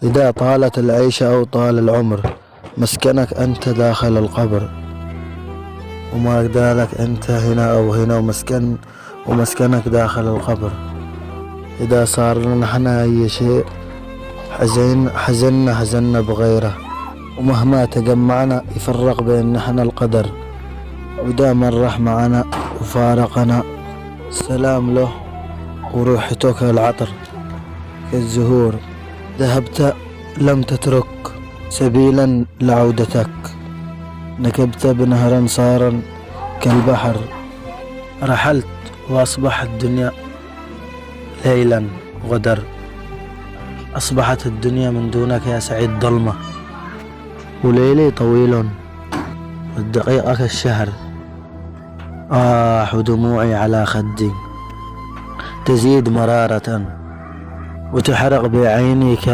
إذا طالت العيشة أو طال العمر مسكنك أنت داخل القبر، وما قدالك أنت هنا أو هنا ومسكنك داخل القبر. إذا صار لنا حنا أي شيء حزنا بغيره، ومهما تجمعنا يفرق بين حنا القدر. وإذا من راح معنا وفارقنا سلام له وروحته كالعطر كالزهور، ذهبت لم تترك سبيلا لعودتك، نكبت بنهرا صارا كالبحر، رحلت وأصبحت الدنيا ليلا وغدر. أصبحت الدنيا من دونك يا سعيد ظلمة، وليلي طويل والدقيقة كالشهر. ودموعي على خدي تزيد مرارة وتحرق بعيني